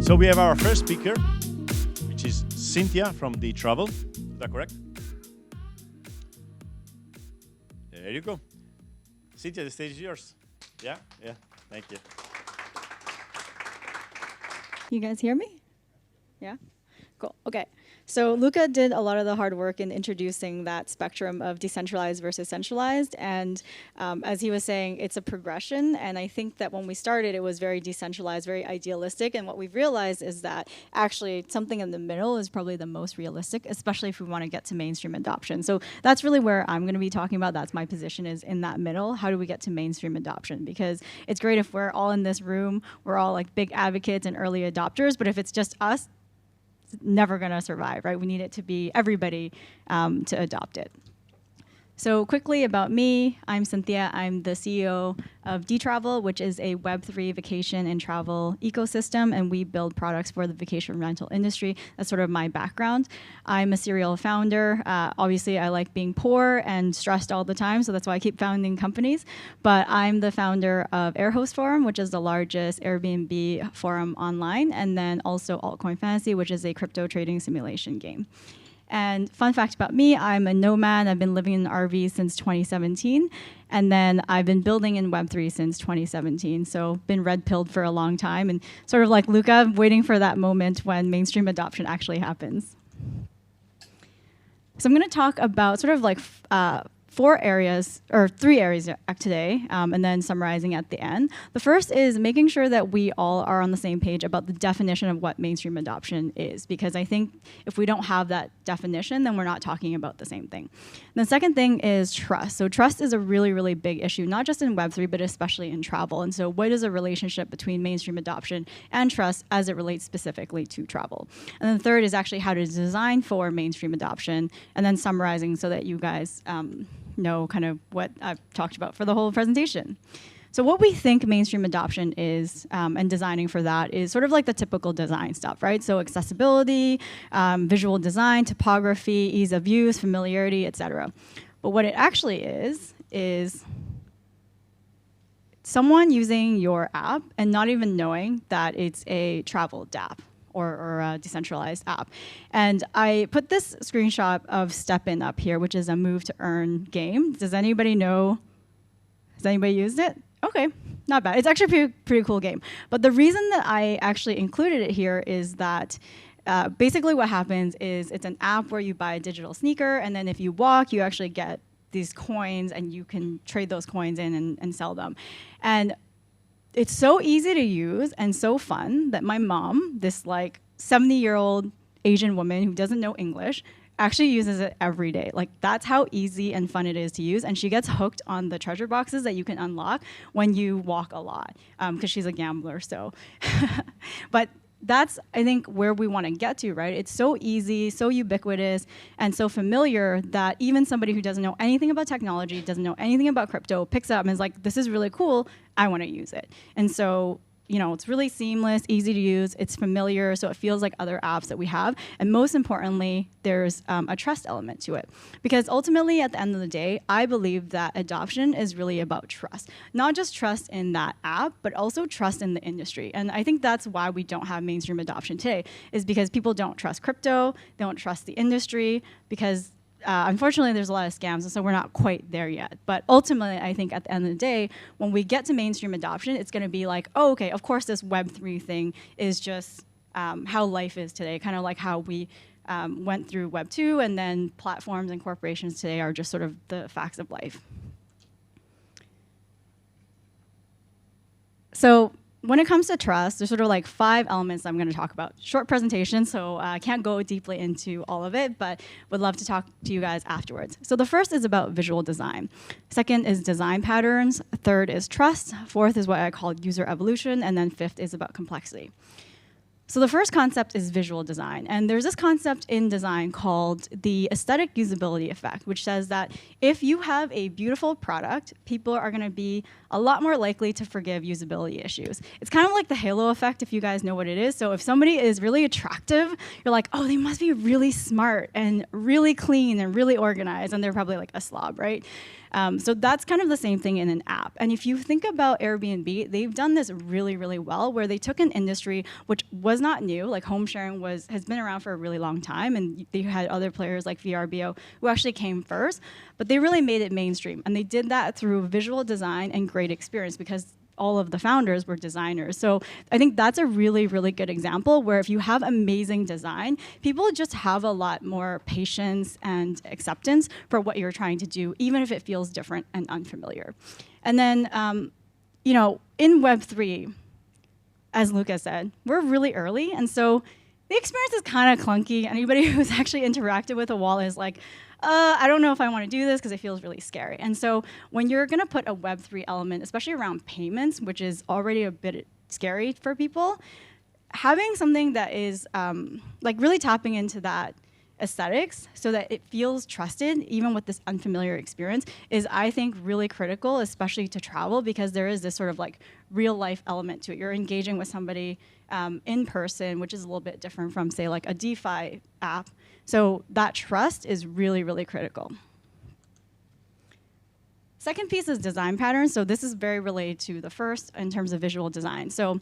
So we have our first speaker, which is Cynthia from Dtravel. Is that correct? There you go. Cynthia, the stage is yours. Yeah? Yeah. Thank you. You guys hear me? Yeah? Cool. Okay. So Luca did a lot of the hard work in introducing that spectrum of decentralized versus centralized. And as he was saying, it's a progression. And I think that when we started, it was very decentralized, very idealistic. And what we've realized is that actually something in the middle is probably the most realistic, especially if we want to get to mainstream adoption. So that's really where I'm going to be talking about. That's my position, is in that middle. How do we get to mainstream adoption? Because it's great if we're all in this room, we're all like big advocates and early adopters. But if it's just us, it's never going to survive, right? We need it to be everybody to adopt it. So quickly about me, I'm Cynthia. I'm the CEO of Dtravel, which is a Web3 vacation and travel ecosystem, and we build products for the vacation rental industry. That's sort of my background. I'm a serial founder. Obviously, I like being poor and stressed all the time, so that's why I keep founding companies. But I'm the founder of Airhost Forum, which is the largest Airbnb forum online, and then also Altcoin Fantasy, which is a crypto trading simulation game. And fun fact about me, I'm a nomad. I've been living in an RV since 2017. And then I've been building in Web3 since 2017. So been red-pilled for a long time. And sort of like Luca, waiting for that moment when mainstream adoption actually happens. So I'm going to talk about sort of like 4 areas, or 3 areas today, and then summarizing at the end. The first is making sure that we all are on the same page about the definition of what mainstream adoption is, because I think if we don't have that definition, then we're not talking about the same thing. And the second thing is trust. So trust is a really, really big issue, not just in Web3, but especially in travel. And so what is a relationship between mainstream adoption and trust as it relates specifically to travel? And then the third is actually how to design for mainstream adoption, and then summarizing so that you guys know kind of what I've talked about for the whole presentation. So what we think mainstream adoption is, and designing for that, is sort of like the typical design stuff, right? So accessibility, visual design, typography, ease of use, familiarity, etc. But what it actually is someone using your app and not even knowing that it's a travel dApp. Or a decentralized app. And I put this screenshot of StepIn up here, which is a move to earn game. Does anybody know? Has anybody used it? Okay, not bad. It's actually a pretty cool game. But the reason that I actually included it here is that basically what happens is it's an app where you buy a digital sneaker, and then if you walk, you actually get these coins, and you can trade those coins in and sell them. And it's so easy to use and so fun that my mom, this like 70-year-old Asian woman who doesn't know English, actually uses it every day. Like, that's how easy and fun it is to use. And she gets hooked on the treasure boxes that you can unlock when you walk a lot, because she's a gambler, so. But that's, I think, where we want to get to, right? It's so easy, so ubiquitous, and so familiar that even somebody who doesn't know anything about technology, doesn't know anything about crypto, picks it up and is like, this is really cool, I want to use it. And so, you know, it's really seamless, easy to use, it's familiar, so it feels like other apps that we have. And most importantly, there's a trust element to it. Because ultimately, at the end of the day, I believe that adoption is really about trust. Not just trust in that app, but also trust in the industry. And I think that's why we don't have mainstream adoption today, is because people don't trust crypto, they don't trust the industry, because unfortunately, there's a lot of scams, and so we're not quite there yet. But ultimately, I think at the end of the day, when we get to mainstream adoption, it's going to be like, oh, okay, of course this Web3 thing is just how life is today, kind of like how we went through Web2, and then platforms and corporations today are just sort of the facts of life. So when it comes to trust, there's sort of like 5 elements I'm going to talk about. Short presentation, so I can't go deeply into all of it, but would love to talk to you guys afterwards. So the first is about visual design. Second is design patterns. Third is trust. Fourth is what I call user evolution. And then 5th is about complexity. So the first concept is visual design. And there's this concept in design called the aesthetic usability effect, which says that if you have a beautiful product, people are going to be a lot more likely to forgive usability issues. It's kind of like the halo effect, if you guys know what it is. So if somebody is really attractive, you're like, oh, they must be really smart and really clean and really organized, and they're probably like a slob, right? So that's kind of the same thing in an app. And if you think about Airbnb, they've done this really, really well, where they took an industry which was was not new. Like home sharing has been around for a really long time, and they had other players like VRBO who actually came first, but they really made it mainstream. And they did that through visual design and great experience because all of the founders were designers. So I think that's a really, really good example where if you have amazing design, people just have a lot more patience and acceptance for what you're trying to do, even if it feels different and unfamiliar. And then, you know, in Web3, as Lucas said, we're really early. And so the experience is kind of clunky. Anybody who's actually interacted with a wallet is like, I don't know if I want to do this because it feels really scary. And so when you're going to put a Web3 element, especially around payments, which is already a bit scary for people, having something that is like really tapping into that aesthetics so that it feels trusted, even with this unfamiliar experience, is, I think, really critical, especially to travel, because there is this sort of like real life element to it. You're engaging with somebody in person, which is a little bit different from, say, like a DeFi app. So that trust is really, really critical. Second piece is design patterns. So this is very related to the first in terms of visual design. So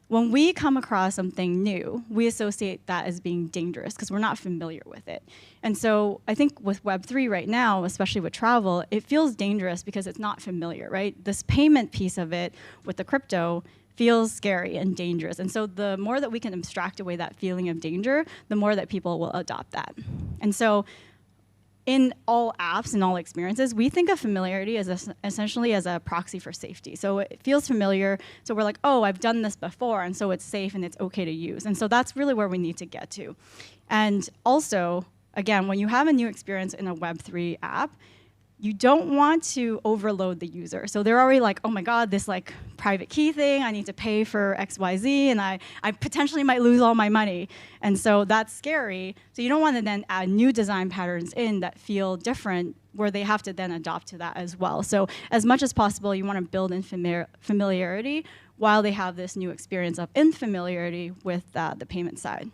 when we come across something new, we associate that as being dangerous because we're not familiar with it. And so I think with Web3 right now, especially with travel, it feels dangerous because it's not familiar, right? This payment piece of it with the crypto feels scary and dangerous. And so the more that we can abstract away that feeling of danger, the more that people will adopt that. And so in all apps and all experiences, we think of familiarity as essentially as a proxy for safety. So it feels familiar, so we're like, oh, I've done this before, and so it's safe and it's okay to use. And so that's really where we need to get to. And also, again, when you have a new experience in a Web3 app, you don't want to overload the user. So they're already like, oh my God, this like private key thing, I need to pay for XYZ, and I potentially might lose all my money. And so that's scary. So you don't want to then add new design patterns in that feel different, where they have to then adopt to that as well. So as much as possible, you want to build in familiarity while they have this new experience of unfamiliarity with the payment side.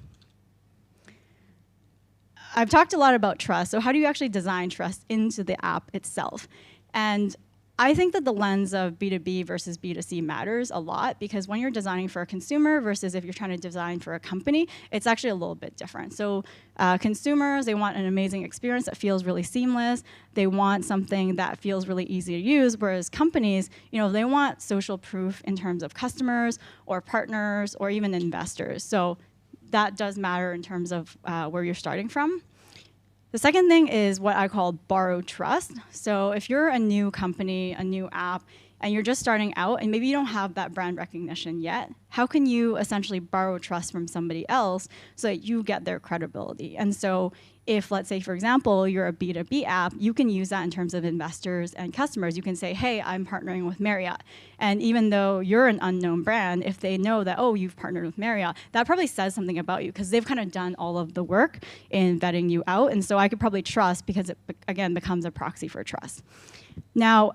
I've talked a lot about trust. So how do you actually design trust into the app itself? And I think that the lens of B2B versus B2C matters a lot, because when you're designing for a consumer versus if you're trying to design for a company, it's actually a little bit different. So consumers, they want an amazing experience that feels really seamless. They want something that feels really easy to use, whereas companies, you know, they want social proof in terms of customers or partners or even investors. So that does matter in terms of where you're starting from. The second thing is what I call borrowed trust. So if you're a new company, a new app, and you're just starting out, and maybe you don't have that brand recognition yet, how can you essentially borrow trust from somebody else so that you get their credibility? And so if, let's say, for example, you're a B2B app, you can use that in terms of investors and customers. You can say, hey, I'm partnering with Marriott. And even though you're an unknown brand, if they know that, oh, you've partnered with Marriott, that probably says something about you because they've kind of done all of the work in vetting you out. And so I could probably trust because it, again, becomes a proxy for trust. Now,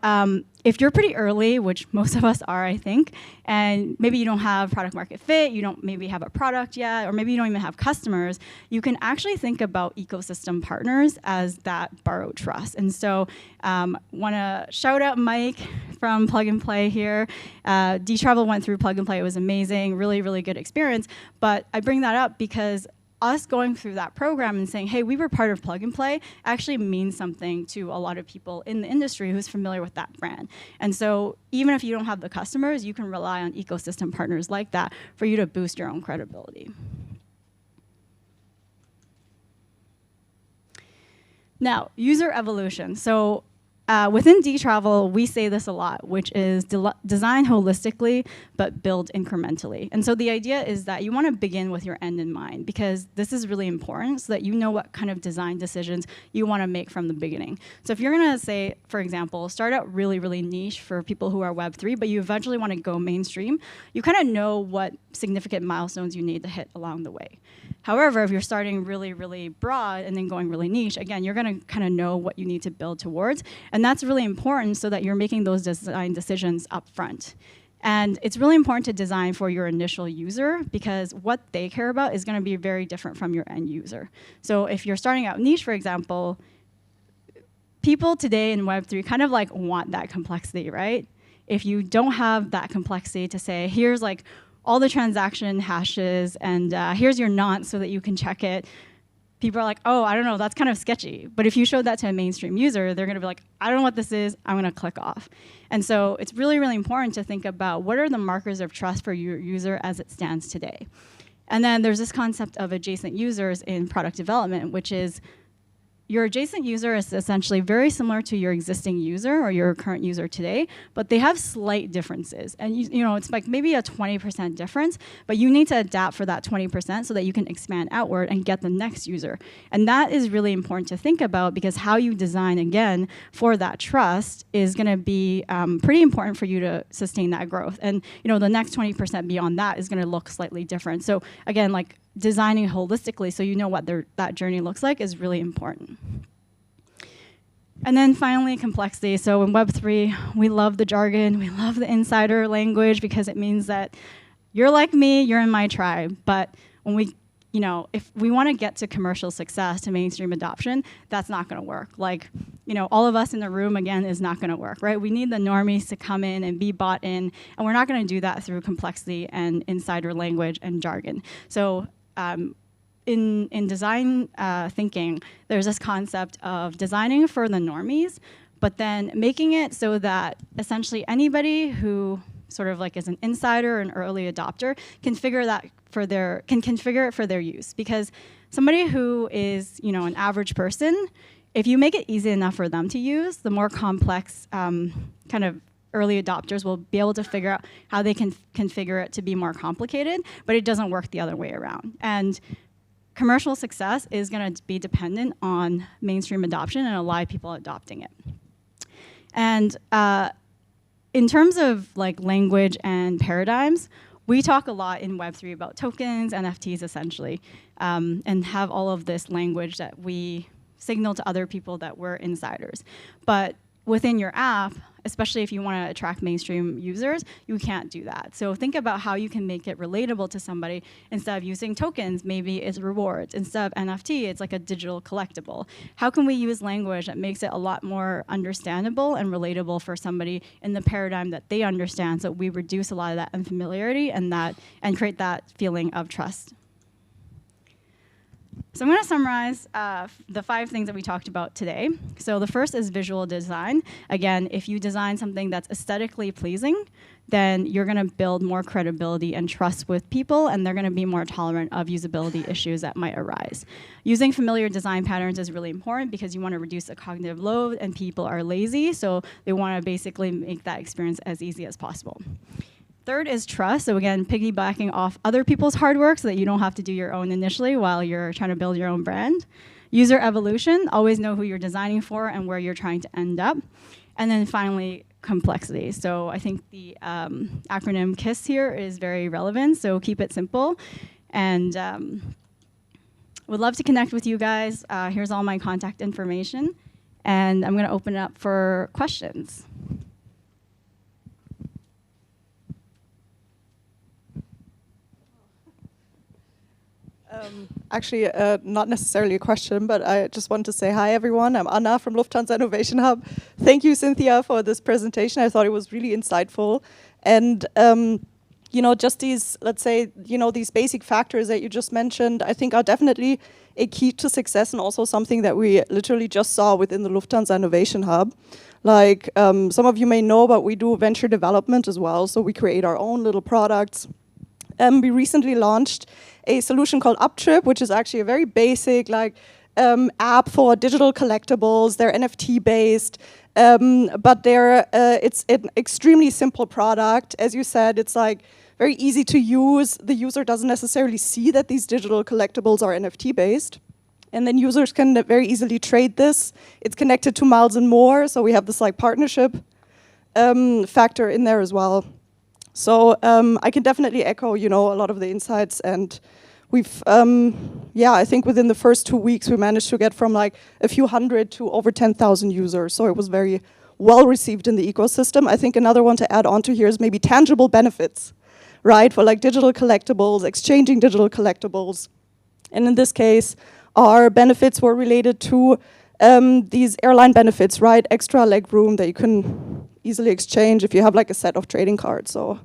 if you're pretty early, which most of us are, I think, and maybe you don't have product market fit, you don't maybe have a product yet, or maybe you don't even have customers, you can actually think about ecosystem partners as that borrowed trust. And so want to shout out Mike from Plug and Play here. Dtravel went through Plug and Play. It was amazing, really, really good experience. But I bring that up because us going through that program and saying, hey, we were part of Plug and Play actually means something to a lot of people in the industry who's familiar with that brand. And so even if you don't have the customers, you can rely on ecosystem partners like that for you to boost your own credibility. Now, user evolution. So within Dtravel, we say this a lot, which is design holistically, but build incrementally. And so the idea is that you want to begin with your end in mind, because this is really important so that you know what kind of design decisions you want to make from the beginning. So if you're going to say, for example, start out really, really niche for people who are Web3, but you eventually want to go mainstream, you kind of know what significant milestones you need to hit along the way. However, if you're starting really, really broad and then going really niche, again, you're going to kind of know what you need to build towards. And that's really important so that you're making those design decisions up front. And it's really important to design for your initial user, because what they care about is going to be very different from your end user. So if you're starting out niche, for example, people today in Web3 kind of like want that complexity, right? If you don't have that complexity to say, here's like all the transaction hashes, and here's your nonce so that you can check it. People are like, oh, I don't know, that's kind of sketchy. But if you showed that to a mainstream user, they're gonna be like, I don't know what this is, I'm gonna click off. And so it's really, really important to think about what are the markers of trust for your user as it stands today. And then there's this concept of adjacent users in product development, which is your adjacent user is essentially very similar to your existing user or your current user today, but they have slight differences. And you know, it's like maybe a 20% difference, but you need to adapt for that 20% so that you can expand outward and get the next user. And that is really important to think about, because how you design, again, for that trust is gonna be pretty important for you to sustain that growth. And you know, the next 20% beyond that is gonna look slightly different. So again, like, designing holistically so you know what that journey looks like is really important. And then finally, complexity. So in Web3, we love the jargon, we love the insider language, because it means that you're like me, you're in my tribe. But when we, you know, if we want to get to commercial success, to mainstream adoption, that's not going to work. Like, you know, all of us in the room, again, is not going to work, right? We need the normies to come in and be bought in, and we're not going to do that through complexity and insider language and jargon. So in design thinking, there's this concept of designing for the normies, but then making it so that essentially anybody who sort of like is an insider, an early adopter, can configure it for their use. Because somebody who is, you know, an average person, if you make it easy enough for them to use, the more complex kind of early adopters will be able to figure out how they can configure it to be more complicated, but it doesn't work the other way around. And commercial success is going to be dependent on mainstream adoption and a lot of people adopting it. And in terms of like language and paradigms, we talk a lot in Web3 about tokens, NFTs essentially, and have all of this language that we signal to other people that we're insiders. But within your app, especially if you want to attract mainstream users, you can't do that. So think about how you can make it relatable to somebody. Instead of using tokens, maybe it's rewards. Instead of NFT, it's like a digital collectible. How can we use language that makes it a lot more understandable and relatable for somebody in the paradigm that they understand, so we reduce a lot of that unfamiliarity and create that feeling of trust? So I'm going to summarize the 5 things that we talked about today. So the first is visual design. Again, if you design something that's aesthetically pleasing, then you're going to build more credibility and trust with people, and they're going to be more tolerant of usability issues that might arise. Using familiar design patterns is really important because you want to reduce the cognitive load, and people are lazy, so they want to basically make that experience as easy as possible. Third is trust. So again, piggybacking off other people's hard work so that you don't have to do your own initially while you're trying to build your own brand. User evolution, always know who you're designing for and where you're trying to end up. And then finally, complexity. So I think the acronym KISS here is very relevant, so keep it simple. And would love to connect with you guys. Here's all my contact information. And I'm going to open it up for questions. Actually, not necessarily a question, but I just want to say hi, everyone. I'm Anna from Lufthansa Innovation Hub. Thank you, Cynthia, for this presentation. I thought it was really insightful. And, you know, just these, let's say, you know, these basic factors that you just mentioned, I think are definitely a key to success, and also something that we literally just saw within the Lufthansa Innovation Hub. Like, some of you may know, but we do venture development as well. So we create our own little products. We recently launched a solution called Uptrip, which is actually a very basic app for digital collectibles. They're NFT based, but it's an extremely simple product. As you said, it's like very easy to use. The user doesn't necessarily see that these digital collectibles are NFT based. And then users can very easily trade this. It's connected to Miles & More, so we have this like partnership factor in there as well. So I can definitely echo, you know, a lot of the insights, and we've, I think within the first 2 weeks we managed to get from like a few hundred to over 10,000 users. So it was very well received in the ecosystem. I think another one to add on to here is maybe tangible benefits, right? For like digital collectibles, exchanging digital collectibles. And in this case, our benefits were related to these airline benefits, right? Extra leg room that you can easily exchange if you have like a set of trading cards. So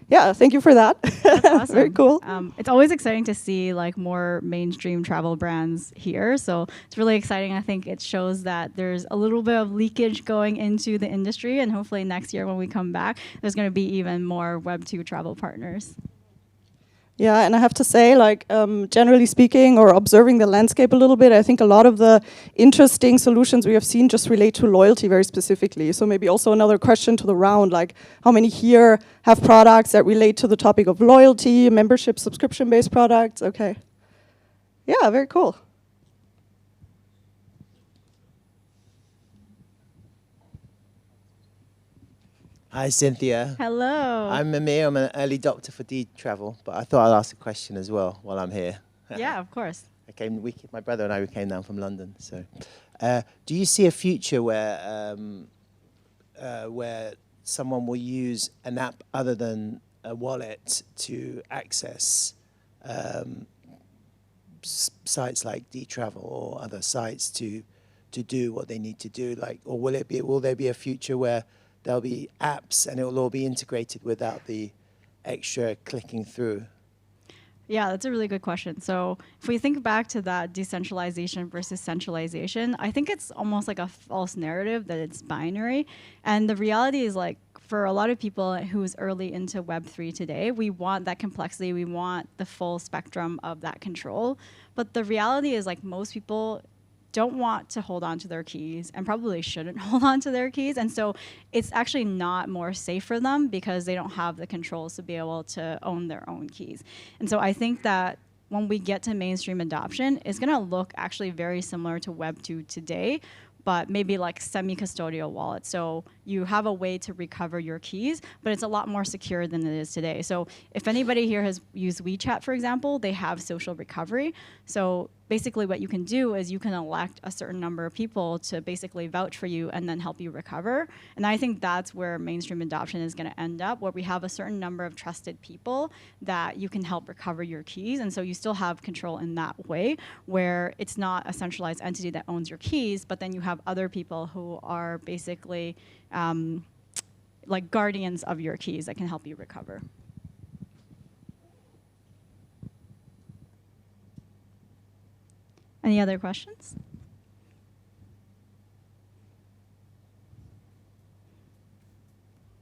yeah, thank you for that. That's awesome. Very cool. It's always exciting to see like more mainstream travel brands here. So it's really exciting. I think it shows that there's a little bit of leakage going into the industry, and hopefully next year when we come back, there's going to be even more Web2 travel partners. Yeah, and I have to say, like, generally speaking, or observing the landscape a little bit, I think a lot of the interesting solutions we have seen just relate to loyalty very specifically. So maybe also another question to the round, like, how many here have products that relate to the topic of loyalty, membership, subscription-based products? Okay. Yeah, very cool. Hi, Cynthia. Hello. I'm Amir. I'm an early adopter for Dtravel, but I thought I'd ask a question as well while I'm here. Yeah, of course. My brother and I, we came down from London. So, do you see a future where someone will use an app other than a wallet to access sites like Dtravel or other sites to do what they need to do? Like, or will there be a future where there'll be apps and it will all be integrated without the extra clicking through? Yeah, that's a really good question. So if we think back to that decentralization versus centralization, I think it's almost like a false narrative that it's binary. And the reality is, like, for a lot of people who's early into Web3 today, we want that complexity, we want the full spectrum of that control. But the reality is, like, most people don't want to hold on to their keys and probably shouldn't hold on to their keys. And so it's actually not more safe for them because they don't have the controls to be able to own their own keys. And so I think that when we get to mainstream adoption, it's going to look actually very similar to Web2 today, but maybe like semi-custodial wallets. So you have a way to recover your keys, but it's a lot more secure than it is today. So if anybody here has used WeChat, for example, they have social recovery. So basically what you can do is you can elect a certain number of people to basically vouch for you and then help you recover. And I think that's where mainstream adoption is going to end up, where we have a certain number of trusted people that you can help recover your keys. And so you still have control in that way, where it's not a centralized entity that owns your keys, but then you have other people who are basically like guardians of your keys that can help you recover. Any other questions?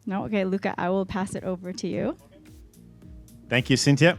No? Okay, Luca, I will pass it over to you. Thank you, Cynthia.